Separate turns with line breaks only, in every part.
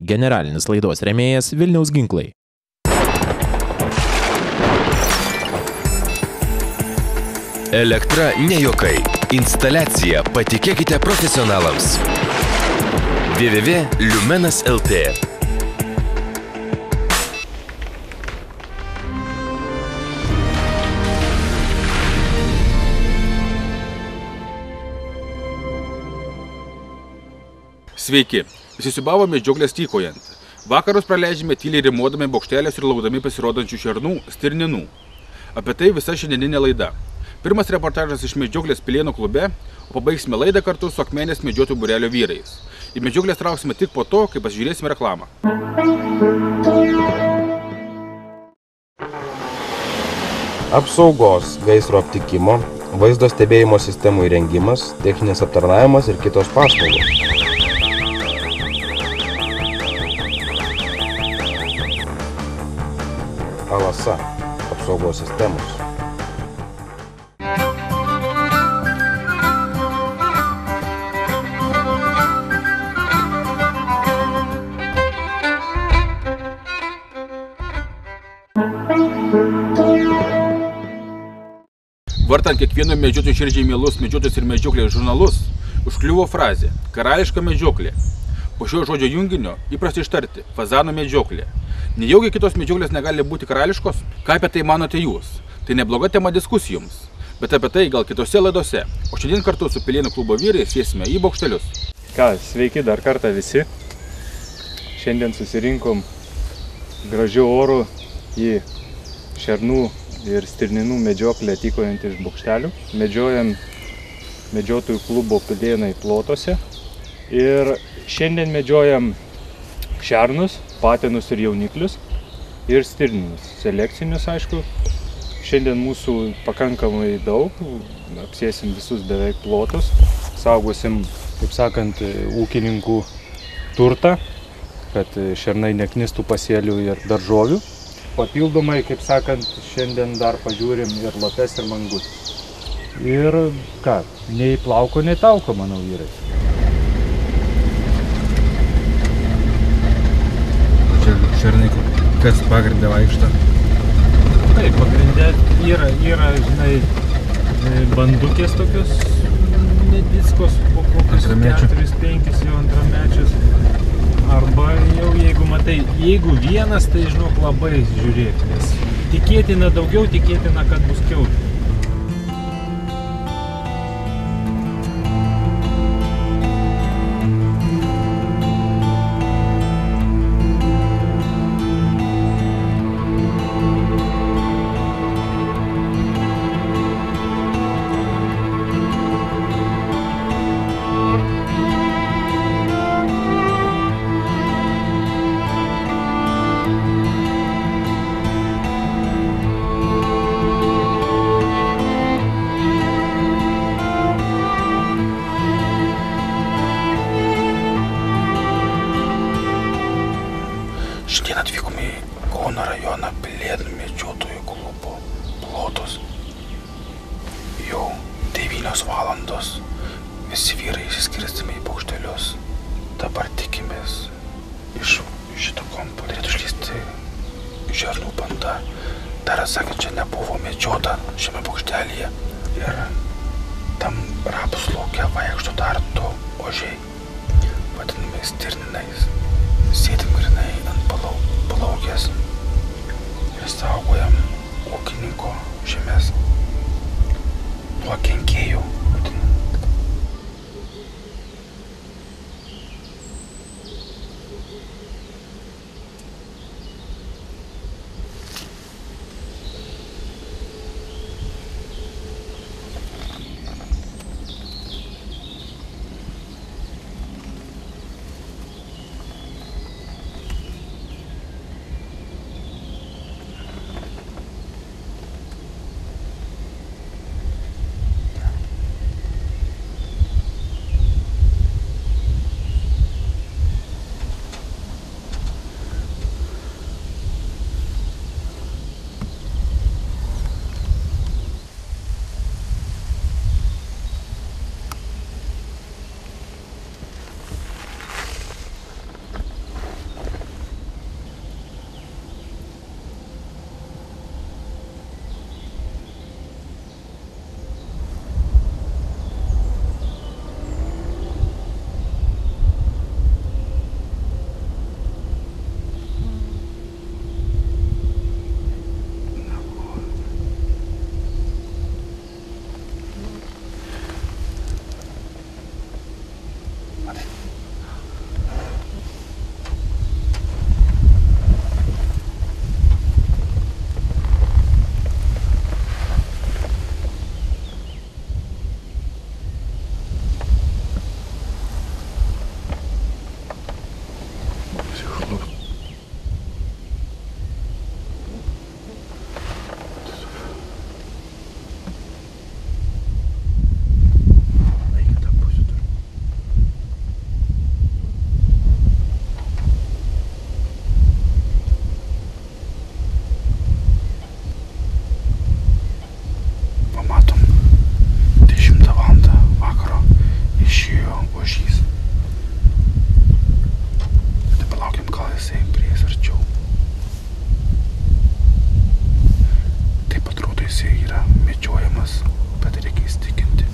Generalinis laidos rėmėjas Vilniaus ginklai.
Elektra ne juokai. Instaliacija patikėkite profesionalams. www.lumenas.lt.
Sveiki. Įsisiūbavo medžioklės tykojant. Vakarus praleidžiame tyliai rimuodami bokštelės ir laukdami pasirodančių šernų, stirninų. Apie tai visa šiandieninė laida. Pirmas reportažas iš medžioklės Pilėnų klube, o pabaigsime laidą kartu su Akmenės medžiotojų būrelio vyrais. Į medžioklės trauksime tik po to, kai pasižiūrėsime reklamą.
Apsaugos, gaisro aptikimo, vaizdo stebėjimo sistemų įrengimas, techninis aptarnavimas ir kitos paslaugos. Alasa – apsaugos sistemos.
Vartant kiekvieno medžiotojų širdžiai mielus medžiotojus ir medžioklės žurnalus, užkliuvo frazė "karališka medžioklė". Po šio žodžio junginio įprasta ištarti "fazano medžioklė". Nejaugi kitos medžioklės negali būti karališkos? Ką apie tai manote jūs? Tai nebloga tema diskusijoms, bet apie tai gal kitose laidose. O šiandien kartu su Pilėnų klubo vyrais sėsime į bokštelius.
Ką, sveiki dar kartą visi. Šiandien susirinkom gražiu oru į šernų ir stirninų medžioklę tykojant iš bokštelių. Medžiojam medžiotojų klubo Pilėnai plotose. Ir šiandien medžiojam šernus, patinus ir jauniklius ir stirninus. Selekcinius, aišku. Šiandien mūsų pakankamai daug. Apsėsim visus beveik plotus. Saugosim, kaip sakant, ūkininkų turtą, kad šernai neknistų pasėlių ir daržovių. Papildomai, kaip sakant, šiandien dar pažiūrim ir lapes ir mangutus. Ir ką, nei plauko, nei tauko, manau, vyrai.
Šernai, kas pagrindė vaikšto?
Taip, pagrindė yra, žinai, bandukės tokios nediskos, po kokius 4-5 jau antramečius. Arba jau, jeigu matai, jeigu vienas, tai žinok labai žiūrėk, nes tikėtina daugiau, tikėtina, kad bus kiaulių.
Šiandien atvykome į Kauno rajoną Pilėnų medžiotojų klubo plotus. Jau 9 valandos. Visi vyrai išsiskirstėme į bokštelius. Dabar tikimės iš šito kampo turėtų išlysti šernų banda. Dar sakant, čia nebuvo medžiota šiame bokštelyje. Ir tam rapsų lauke vaikšto dar 2 ožiai, vadinami stirninais. Sėdim grinai ant palaukės ir saugojam ūkininko žemės nuo kenkėjų. jisai yra medžiojamas, bet reikia įstikinti.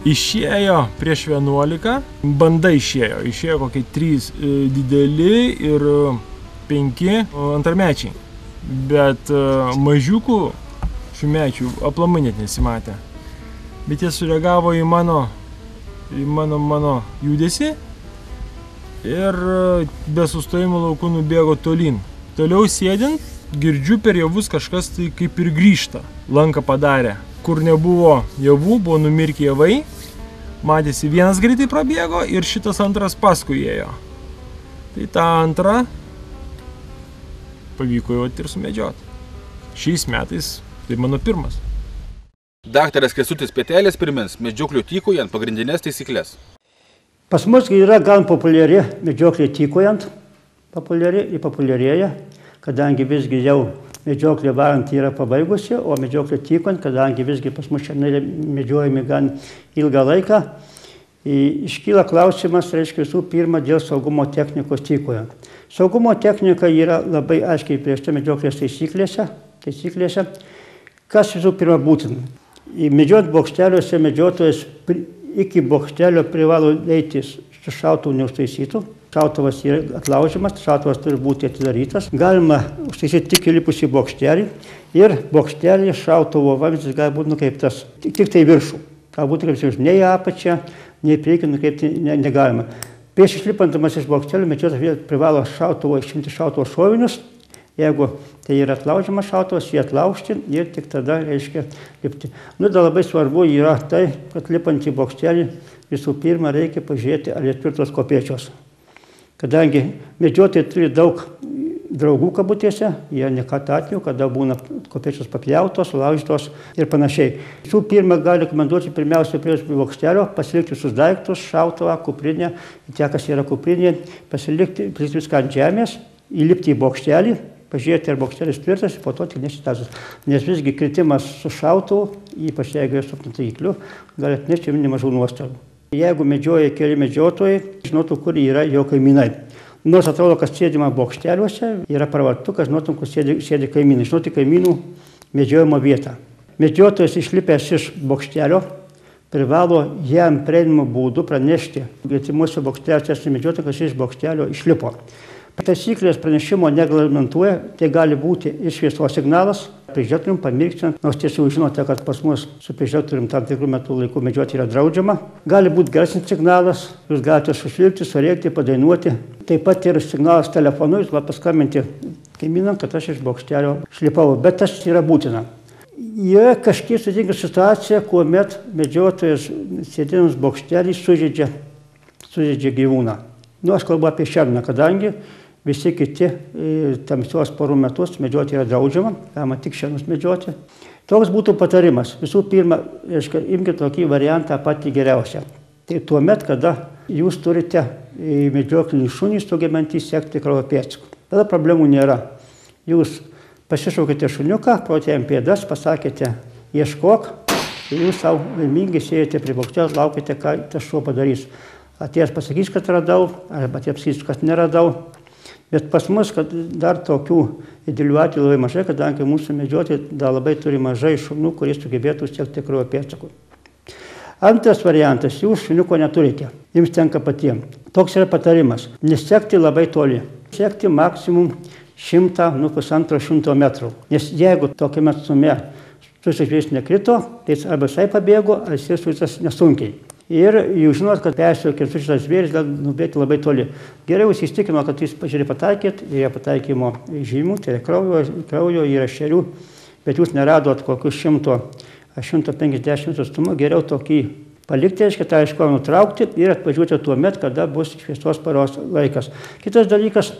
Išėjo prieš 11, banda išėjo kokie 3 dideli ir 5 antramečiai, bet mažiukų šiųmečių aplamai net nesimatė. Bet jie sureagavo į mano judesį ir be sustojimo laukų nubėgo tolyn. Toliau sėdint, girdžiu per javus kažkas tai kaip ir grįžta, lanką padarė. Kur nebuvo javų, buvo numirkę javai, matėsi vienas greitai prabėgo ir šitas antras paskui ėjo. Tai tą antrą pavyko jau ir sumedžioti. Šiais metais tai mano pirmas.
Daktaras Kęstutis Pėtelis primins medžioklių tykojant pagrindinės taisyklės.
Pas mus yra gan populiari medžioklė tykojant, populiarėja, kadangi visgi jau medžioklė varant yra pabaigusi, o medžioklė tykojant, kadangi visgi pas mus šernai medžiojami gan ilgą laiką, iškyla klausimas, reiškia, visų pirma, dėl saugumo technikos tykojant. Saugumo technika yra labai aiškiai priešta medžioklės taisyklėse. Kas visų pirma būtina? Medžiot bokšteliuose medžiotojas iki bokštelio privalo eiti su šautuvu neužtaisytų. Šautuvas yra atlaužiamas, šautuvas turi būti atidarytas. Galima užtaisyti tik įlipus į bokštelį ir bokštelį šautuvo vamzdis gali būti nukreiptas tik tai viršų. Galbūt nukreiptas nei į apačią, nei į priekį nukreipti negalima. Prieš išlipandamas iš bokštelio medžiotojas privalo išimti šautuvo šovinius. Jeigu tai yra atlaužiamas šautuvas, jį atlaužti ir tik tada, reiškia, lipti. Dar labai svarbu yra tai, kad lipant į bokštelį visų pirma reikia pažiūrėti, ar jie tvirtos kopėčios. Kadangi medžiotojai turi daug draugų kabutėse, jie ne kartą atveju, kada būna kopėčios papjautos, sulaužytos ir panašiai. Visų pirma, gali rekomenduoti pirmiausia prie bokštelio pasilikti visus daiktus, šautuvą, kuprinę, tie, kas yra kuprinė, pasilikti viską ant žemės, įlipti į bokštelį, pažiūrėti, ar bokštelis tvirtas, po to tik nesitąsis. Nes visgi kritimas su šautuvu, ypač jeigu jis su taikliu, gali atnešti nemažų nuostolių. Jeigu medžioja keli medžiotojai, žinotų, kur yra jo kaimynai. Nors atrodo, kad sėdima bokšteliuose, yra pravartukas, žinotum, kur sėdi kaimynai, žinoti kaimynų medžiojimo vietą. Medžiotojas išlipęs iš bokštelio privalo jam prieinamų būdų pranešti gretimuose bokšteliuose esančiam medžiotojui, kad iš bokštelio išlipo. Taisyklės pranešimo nereglamentuoja, tai gali būti ir šviesos signalas, prižiūrėtojim pamirkstant, nors tiesiog žinote, kad pas mus su prižiūrėtojim tam tikrų metų laikų medžioti yra draudžiama. Gali būti garsnis signalas, jūs galite sušvilpti, surėkti, padainuoti. Taip pat ir signalas telefonu, jūs galite paskambinti kaimynam, kad aš iš bokštelio šlipau, bet tas yra būtina. Yra kažkiek sudėtinga situacija, kuomet medžiotojas sėdėdamas bokštelį sužeidžia gyvūną. Aš kalbu apie šerną, kadangi visi kiti tamsios parų metus medžioti yra draudžiama, galima tik šernus medžioti. Toks būtų patarimas. Visų pirma, imkite tokį variantą patį geriausią. Tai tuomet, kada jūs turite medžioklinį šunį sugebantį sekti kraujo pėdsakų. Tada problemų nėra. Jūs pasišaukite šuniuką, parodėte jam pėdas, pasakėte ieškok, ir jūs savo laimingai sėdite prie bokštelio, laukite, ką tas šuo padarys. Atėjęs pasakys, kad radau, arba atėjęs pasakys, kad neradau. Bet pas mus, kad dar tokių idealių atvejų labai mažai, kadangi mūsų medžiotojai dar labai turi mažai šunų, kurie sugebėtų sekti kraujo pėdsakų. Antras variantas, jūs šuniuko neturite, jums tenka patiems. Toks yra patarimas, nesekti labai toli, sekti maksimum 100–150 metrų. Nes jeigu tokiame atstume žvėris nekrito, tai jis arba visai pabėgo, ar jis sužeistas nesunkiai. Ir jūs žinot, kad persiekęs šitas žvėris gali nubėgti labai toli. Geriau jūs įstikino, kad jūs pažiūrėjai pataikėt, yra pataikymo žymų, tai yra kraujo, yra šerių, bet jūs neradot kokius 100–150 atstumų, geriau tokį palikti, reiškia, tą aišku nutraukti ir atvažiuoti tuo met, kada bus šviesios paros laikas. Kitas dalykas,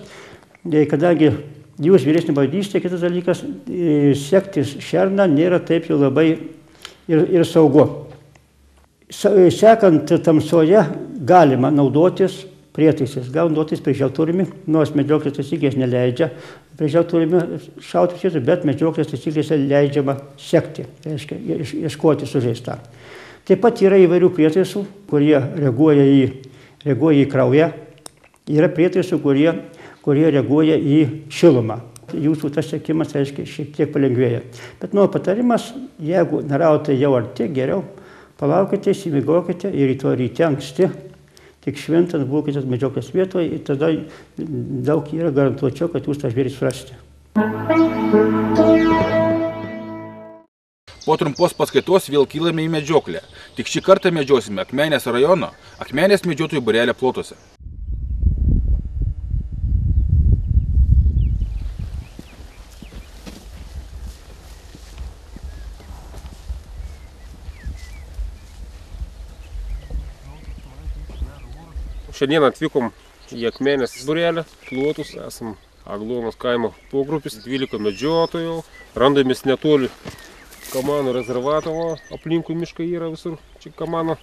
kadangi jūs vyresnį valdysite, kitas dalykas, sekti šerną nėra taip jau labai ir saugu. Sekant tamsoje galima naudotis prietaisais, gal naudotis prižiūrimi, nors medžioklės taisyklės neleidžia prižiūrimi šauti, bet medžioklės taisyklėse leidžiama sekti, tai reiškia ieškoti sužeistą. Taip pat yra įvairių prietaisų, kurie reaguoja į kraują, yra prietaisų, kurie reaguoja į šilumą. Jūsų tas sekimas, reiškia, šiek tiek palengvėja. Bet patarimas, jeigu neradote jau arti, geriau palaukite, įsimigokite ir rytoj ryte anksti, tik šventant būkite medžioklės vietoje ir tada daug yra garantuočiau, kad jūs tą žvėrį surasite.
Po trumpos paskaitos vėl kylame į medžioklę. Tik šį kartą medžiosime Akmenės rajono Akmenės medžiotojų būrelio plotuose.
Šiandien atvykom į Akmenės būrelį plotus, esam Agluonos kaimo pogrupis, 12 medžiotojų, randamės netoli Kamanų rezervato, aplinkui miškai yra visur, čia Kamano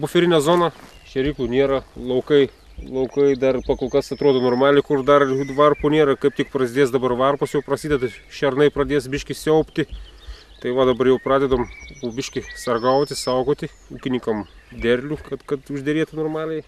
buferinė zona, šėriklų nėra, laukai dar pakol kas atrodo normaliai, kur dar varpų nėra, kaip tik prasidės dabar varpos, jau prasideda, šernai pradės biškį siaupti. Tai va dabar jau pradedam biškį sargauti, saugoti ūkininkam derlių, kad užderėtų normaliai.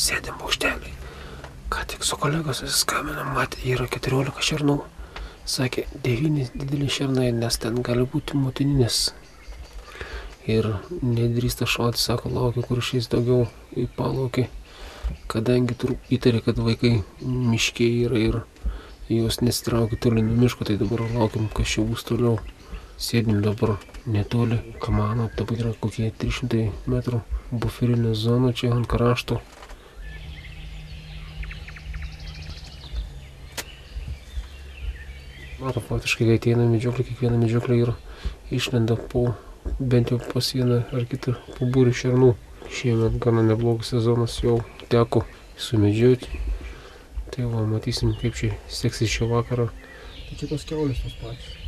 Sėdėm bokštelį. Ką tik su kolegos susiskambinam, matė, yra 14 šernų. Sakė, 9 dideli šernai, nes ten gali būti motininės. Ir nedrįsta šauti, sako, laukia, kur išeis daugiau į palaukį. Kadangi įtarė, kad vaikai miškiai yra ir jos nesitraukia toli nuo miško, tai dabar laukiam, kas čia bus toliau. Sėdim dabar netoli Kamano, dabar yra kokie 300 metrų buferinė zona čia ant krašto. Mato, faktiškai, kai ateina medžioklė, kiekviena medžioklė yra išlenda bent jau pas vieną ar kitą po būrį šernų. Šiemet gana neblogas sezonas jau teko sumedžioti. Tai va, matysim, kaip čia seksis šio vakarą. Tai čia tos kiaulės tos pačios.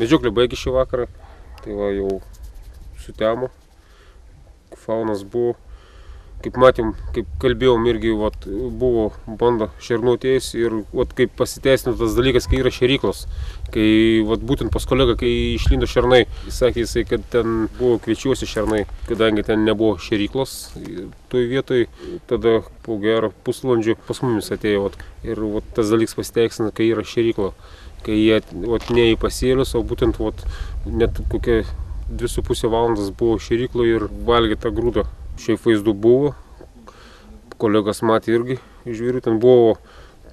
Medžioklė baigė šį vakarą, tai va jau sutemo. Faunas buvo, kaip matėm, kaip kalbėjom, irgi vat, buvo banda šernų atėjus ir vat, kaip pasiteisino tas dalykas, kai yra šeryklos. Kai vat, būtent pas kolegą, kai išlindo šernai, jis sakė, kad ten buvo kviečiuosi šernai, kadangi ten nebuvo šeryklos toj vietoj, tada po gero pusvalandžio pas mumis atėjo. Vat, ir vat, tas dalykas pasiteisino, kai yra šerykla. Kai jie vat, ne į pasėlius, o būtent vat, net kokia 2,5 valandas buvo šeryklo ir valgė tą grūdą. Šiaip vaizdų buvo, kolegas matė irgi iš žvėrių, ten buvo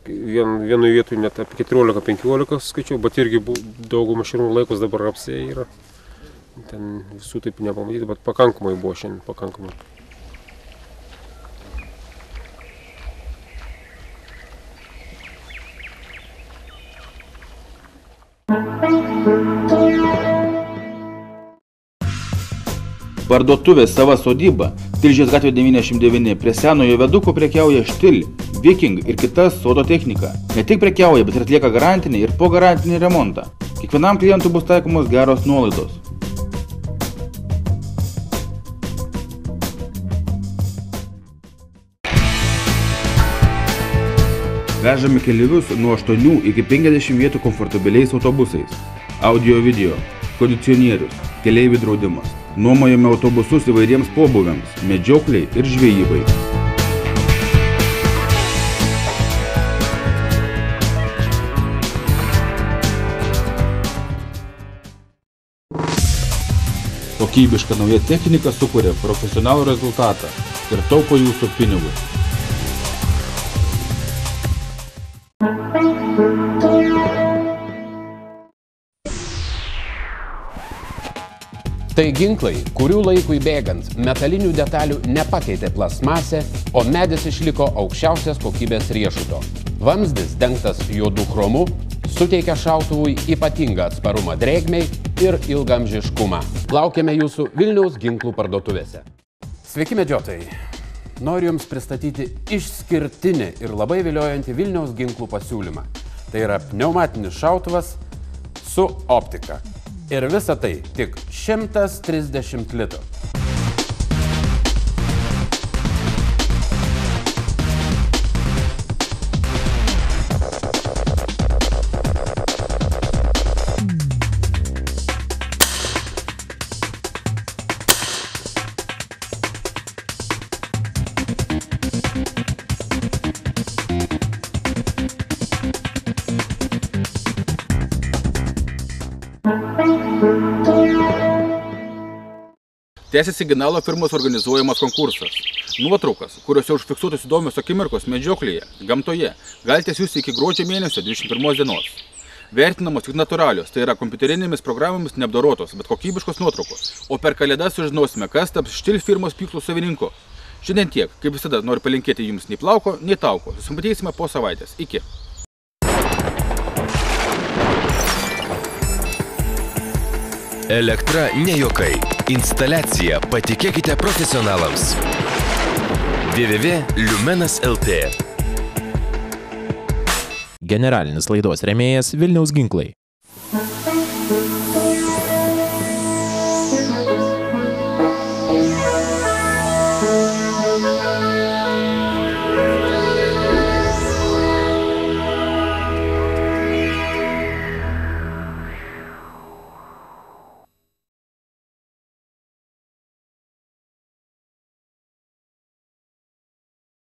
vienoje vietoje net apie 14-15 skaičiau, bet irgi daugumą šernų laikos dabar apsėję yra. Ten visų taip nepamatyti, bet pakankamai buvo šiandien, pakankamai.
Parduotuvė Sava sodyba, Tilžės gatvė 99, prie senojo viaduko prekiauja Štil, Viking ir kita sodo technika. Ne tik prekiauja, bet ir atlieka garantinį ir po garantinį remontą. Kiekvienam klientui bus taikomos geros nuolaidos. Vežame keleivius nuo 8 iki 50 vietų komfortabiliais autobusais. Audio video, kondicionierius, keleivių draudimas. Nuomojame autobusus įvairiems pobūviams, medžiokliai ir žvejybai. Kokybiška nauja technika sukuria profesionalų rezultatą ir taupo jūsų pinigus.
Tai ginklai, kurių laikui bėgant metalinių detalių nepakeitė plastmasė, o medis išliko aukščiausios kokybės riešuto. Vamzdis dengtas juodu chromu suteikia šautuvui ypatingą atsparumą drėgmei ir ilgamžiškumą. Laukiame jūsų Vilniaus ginklų parduotuvėse. Sveiki medžiotojai! Noriu Jums pristatyti išskirtinį ir labai viliojantį Vilniaus ginklų pasiūlymą. Tai yra pneumatinis šautuvas su optika. Ir visa tai tik 130 litų.
Tęsiasi Signalo firmos organizuojamas konkursas. Nuotraukas, kuriuose užfiksuotos įdomios akimirkos medžioklėje, gamtoje, galite siųsti iki gruodžio mėnesio 21 dienos. Vertinamos tik natūralios, tai yra kompiuterinėmis programomis neapdorotos, bet kokybiškos nuotraukos. O per kalėdas sužinosime, kas taps Štil firmos pjūklų savininku. Šiandien tiek, kaip visada noriu palinkėti jums nei plauko, nei tauko. Susimatysime po savaitės. Iki.
Elektra ne juokai. Instaliacija patikėkite profesionalams. www.lumenas.lt.
Generalinis laidos rėmėjas Vilniaus ginklai.